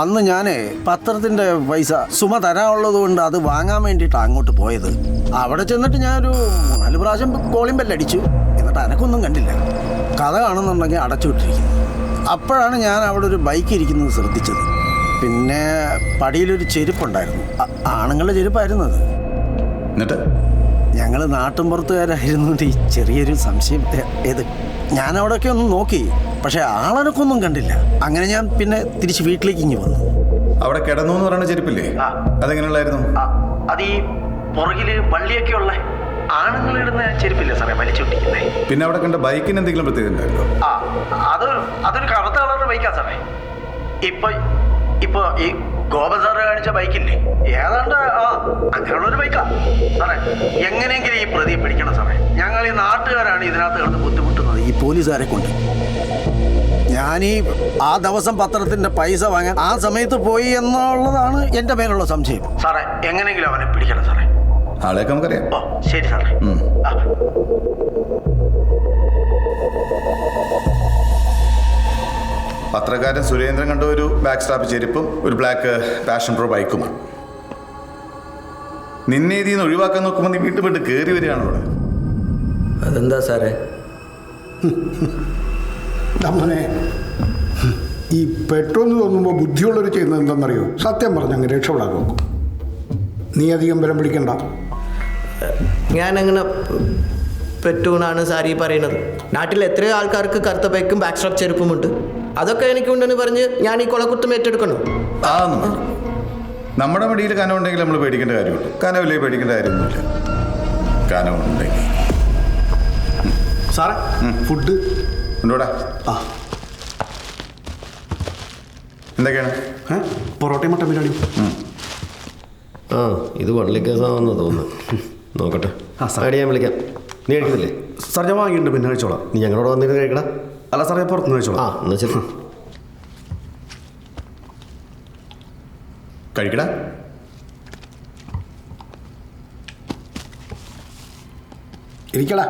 അന്ന് ഞാനേ പത്രത്തിൻ്റെ പൈസ സുമ തരാനുള്ളത് കൊണ്ട് അത് വാങ്ങാൻ വേണ്ടിയിട്ടാണ് അങ്ങോട്ട് പോയത്. അവിടെ ചെന്നിട്ട് ഞാനൊരു 4 പ്രാവശ്യം കോളിംഗ് ബെല്ലടിച്ചു. എന്നിട്ട് അനക്കൊന്നും കണ്ടില്ല. കഥ കാണുന്നുണ്ടെങ്കിൽ അടച്ചു വിട്ടിരിക്കുന്നു. അപ്പോഴാണ് ഞാൻ അവിടെ ഒരു ബൈക്ക് ഇരിക്കുന്നത് ശ്രദ്ധിച്ചത്. പിന്നെ പടിയിലൊരു ചെരുപ്പുണ്ടായിരുന്നു. ആണുങ്ങളുടെ ചെരുപ്പായിരുന്നു അത്. എന്നിട്ട് ഞങ്ങൾ നാട്ടിൻപുറത്തുകാരായിരുന്നുകൊണ്ട് ഈ ചെറിയൊരു സംശയം ഏത് ഞാൻ അവിടെയൊക്കെ ഒന്ന് നോക്കി. പക്ഷെ ആളനക്കൊന്നും കണ്ടില്ല. അങ്ങനെ ഞാൻ പിന്നെ തിരിച്ച് വീട്ടിലേക്ക് ഇങ്ങി വന്നു. അവിടെ കിടന്നു എന്ന് പറയുന്ന ചെരുപ്പില്ലേ, അതെങ്ങനെയുള്ളായിരുന്നു? അത് ഈ പുറകില് വള്ളിയൊക്കെ ഉള്ള ആണുങ്ങളിടുന്ന ചെരുപ്പില്ലേ സാറേ, വലിച്ചുകൊണ്ടിരിക്കുന്നേ. പിന്നെ അവിടെ കണ്ട ബൈക്കിന് എന്തെങ്കിലും പ്രത്യേകത ഉണ്ടായിരുന്നോ? അതൊരു കറുത്ത കളറുടെ ബൈക്കാ സാറേ. ഇപ്പൊ ഈ ഗോപൻ സാറ് കാണിച്ച ബൈക്കില്ലേ, ഏതാണ്ട് അങ്ങനെയുള്ളൊരു ബൈക്കാ സാറേ. എങ്ങനെയെങ്കിലും ഈ പ്രതിയെ പിടിക്കണം സാറേ. ഞങ്ങൾ ഈ നാട്ടുകാരാണ് ഇതിനകത്ത് കിടന്ന് ബുദ്ധിമുട്ടുന്നത് ഈ പോലീസുകാരെ കൊണ്ട്. ആ ദിവസം പത്രത്തിന്റെ പൈസ വാങ്ങാൻ ആ സമയത്ത് പോയി എന്നുള്ളതാണ് എന്റെ മേലുള്ള സംശയം സാറേ. എങ്ങനെയെങ്കിലും അവനെ പിടിക്കണം സാറേ. ആളെയൊക്കെ നമുക്കറിയാം. ഓ ശരി സാറേ. പത്രക്കാരൻ സുരേന്ദ്രൻ കണ്ട ഒരു ബാക്ക് സ്ട്രാപ്പ് ചെരുപ്പും ഒരു ബ്ലാക്ക് പാഷൻ പ്രോ ബൈക്കുമാണ്. നിന്നെ ഇതിൽ നിന്ന് ഒഴിവാക്കാൻ നോക്കുമ്പോൾ നീ വീട്ടിൽ പോയിട്ട് കയറി വരികയാണ് ഇവിടെ. അതെന്താ സാറേ? നമ്മളെ ഈ പെട്ടെന്ന് തോന്നുമ്പോൾ ബുദ്ധിയുള്ളവർ ചെയ്യുന്നത് എന്താണെന്നറിയോ? സത്യം പറഞ്ഞ് അങ്ങ് രക്ഷപ്പെടാൻ നോക്കും. നീ അധികം ബലം പിടിക്കണ്ട. ഞാനങ്ങനെ പെട്ടൂന്നാണ് സാരി പറയുന്നത്. നാട്ടിൽ എത്രയോ ആൾക്കാർക്ക് കറുത്ത ബൈക്കും ബാക്ക് സ്ട്രാപ്പ് ചെരുപ്പുമുണ്ട്. അതൊക്കെ എനിക്കുണ്ടെന്ന് പറഞ്ഞ് ഞാൻ ഈ കൊലക്കുത്തും ഏറ്റെടുക്കണം. നമ്മുടെ മടിയിൽ കനമുണ്ടെങ്കിൽ നമ്മൾ പേടിക്കേണ്ട കാര്യമുള്ളൂ. കനവില്ലേ പേടിക്കേണ്ട കാര്യമൊന്നുമില്ല. കനമുണ്ടെങ്കിൽ സാറേ ഫുഡ് ഉണ്ടോടാ? എന്തൊക്കെയാണ്? പൊറോട്ടയും മട്ടൻ ബിരിയാണിയും. ഇത് വള്ളിക്കേസാണെന്ന് തോന്നുന്നു. നോക്കട്ടെ, സാടി ഞാൻ വിളിക്കാം. നീ കഴിക്കുന്നില്ലേ? സാർ ഞാൻ വാങ്ങിയിട്ടുണ്ട്, പിന്നെ കഴിച്ചോളാം. നീ ഞങ്ങളോട് വന്നിട്ട് കഴിക്കടാ. അല്ല സാറേ, പുറത്തുനിന്ന് കഴിച്ചോളാം. എന്നാ ശരി, കഴിക്കടാ. ഇരിക്കടാ.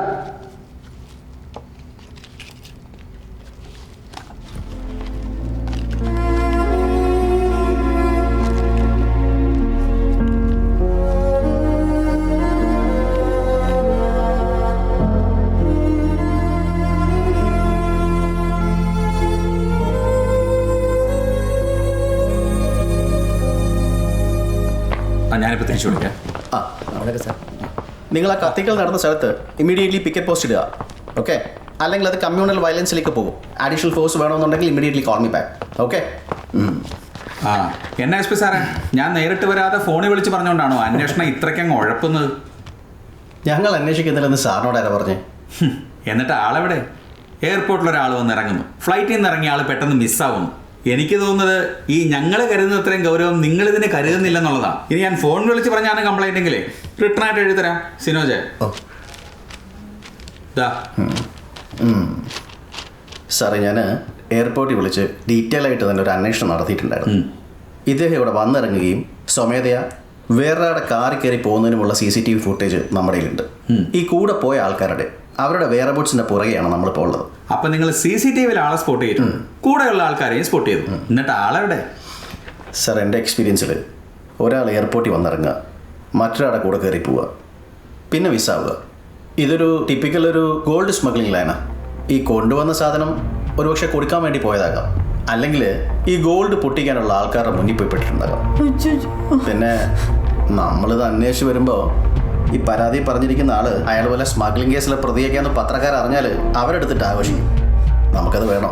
ഞാനിപ്പോൾ തിരിച്ചു വിളിക്കാം. അതൊക്കെ സാർ, നിങ്ങൾ ആ കത്തിക്കൽ നടന്ന സ്ഥലത്ത് ഇമ്മീഡിയറ്റ്ലി പിക്കറ്റ് പോസ്റ്റ് ഇടുക. ഓക്കെ? അല്ലെങ്കിൽ അത് കമ്മ്യൂണൽ വയലൻസിലേക്ക് പോകും. അഡീഷണൽ ഫോഴ്സ് വേണമെന്നുണ്ടെങ്കിൽ immediately call me back. Okay? എന്നാ എസ് പി സാറേ, ഞാൻ നേരിട്ട് വരാതെ ഫോണിൽ വിളിച്ച് പറഞ്ഞുകൊണ്ടാണോ അന്വേഷണം ഇത്രയ്ക്കങ്ങ് ഉഴപ്പുന്നത്? ഞങ്ങൾ അന്വേഷിക്കുന്നില്ലെന്ന് സാറിനോട് ആരാ പറഞ്ഞേ? എന്നിട്ട് ആളെവിടെ? എയർപോർട്ടിലൊരാൾ വന്ന് ഇറങ്ങുന്നു, ഫ്ലൈറ്റിൽ നിന്ന് ഇറങ്ങിയ ആൾ പെട്ടെന്ന് മിസ്സാവുന്നു. എനിക്ക് തോന്നുന്നത് ഈ ഞങ്ങൾ കരുതുന്ന അത്രയും ഗൗരവം നിങ്ങളിതിനെ കരുതുന്നില്ലെന്നുള്ളതാണ്. ഇനി ഞാൻ ഫോൺ വിളിച്ച് പറഞ്ഞാണ് കംപ്ലൈൻറ്റെങ്കിലേ റിട്ടേൺ ആയിട്ട് എഴുതരാം. സിനോജ് സാറേ, ഞാൻ എയർപോർട്ടിൽ വിളിച്ച് ഡീറ്റെയിൽ ആയിട്ട് തന്നെ ഒരു അന്വേഷണം നടത്തിയിട്ടുണ്ടായിരുന്നു. ഇദ്ദേഹം ഇവിടെ വന്നിറങ്ങുകയും സ്വമേധയാ വേറൊരാളുടെ കാറിൽ കയറി പോകുന്നതിനുമുള്ള CCTV ഫുട്ടേജ് നമ്മുടെ കയ്യിലുണ്ട്. ഈ കൂടെ പോയ ആൾക്കാരുടെ അവരുടെ വെയർബോട്ട്സിന്റെ പുറകെയാണ് നമ്മളിപ്പോൾ ഉള്ളത്. അപ്പൊ നിങ്ങൾ CCTVയിൽ ആളെ സ്പോട്ട് ചെയ്തു, കൂടെയുള്ള ആൾക്കാരെയും സ്പോട്ട് ചെയ്തു. എന്നിട്ട് ആളെവിടെ? സാർ, എൻ്റെ എക്സ്പീരിയൻസിൽ ഒരാൾ എയർപോർട്ടിൽ വന്നിറങ്ങുക, മറ്റൊരാളുടെ കൂടെ കയറി പോവുക, പിന്നെ മിസ്സാവുക. ഇതൊരു ടിപ്പിക്കൽ ഒരു ഗോൾഡ് സ്മഗ്ലിംഗ് ലൈനാണ്. ഈ കൊണ്ടുവന്ന സാധനം ഒരുപക്ഷെ കൊടുക്കാൻ വേണ്ടി പോയതാകാം, അല്ലെങ്കിൽ ഈ ഗോൾഡ് പൊട്ടിക്കാനുള്ള ആൾക്കാരുടെ മുന്നിൽ പോയി പെട്ടിട്ടുണ്ടാകാം. പിന്നെ നമ്മളിത് അന്വേഷിച്ച് വരുമ്പോൾ ഈ പരാതി പറഞ്ഞിരിക്കുന്ന ആള് അയാൾ പോലെ സ്മഗ്ലിംഗ് കേസിലെ പ്രതിയൊക്കെയാന്ന് പത്രക്കാർ അറിഞ്ഞാൽ അവരെടുത്തിട്ട് ആവശ്യിക്കും. നമുക്കത് വേണോ?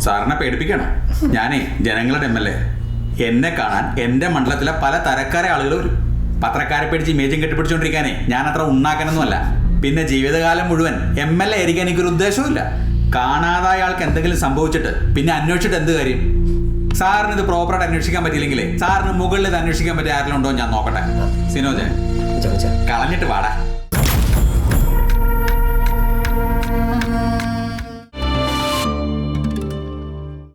സാറിനെ പേടിപ്പിക്കണം. ഞാനേ ജനങ്ങളുടെ MLA. എന്നെ കാണാൻ എൻ്റെ മണ്ഡലത്തിലെ പല തരക്കാരെ ആളുകൾ വരും. പത്രക്കാരെ പേടിച്ച് ഇമേജും കെട്ടിപ്പിടിച്ചുകൊണ്ടിരിക്കാനേ ഞാൻ അത്ര ഉണ്ടാക്കാനൊന്നുമല്ല. പിന്നെ ജീവിതകാലം മുഴുവൻ MLA ആയിരിക്കാൻ എനിക്കൊരു ഉദ്ദേശവുമില്ല. കാണാതായ ആൾക്ക് എന്തെങ്കിലും സംഭവിച്ചിട്ട് പിന്നെ അന്വേഷിച്ചിട്ട് എന്ത് കാര്യം? സാറിന് ഇത് പ്രോപ്പറായിട്ട് അന്വേഷിക്കാൻ പറ്റിയില്ലെങ്കിലേ സാറിന് മുകളിൽ ഇത് അന്വേഷിക്കാൻ പറ്റിയ ആരെങ്കിലും ഉണ്ടോ ഞാൻ നോക്കട്ടെ. സിനോജ് കളഞ്ഞിട്ട് പാടാ.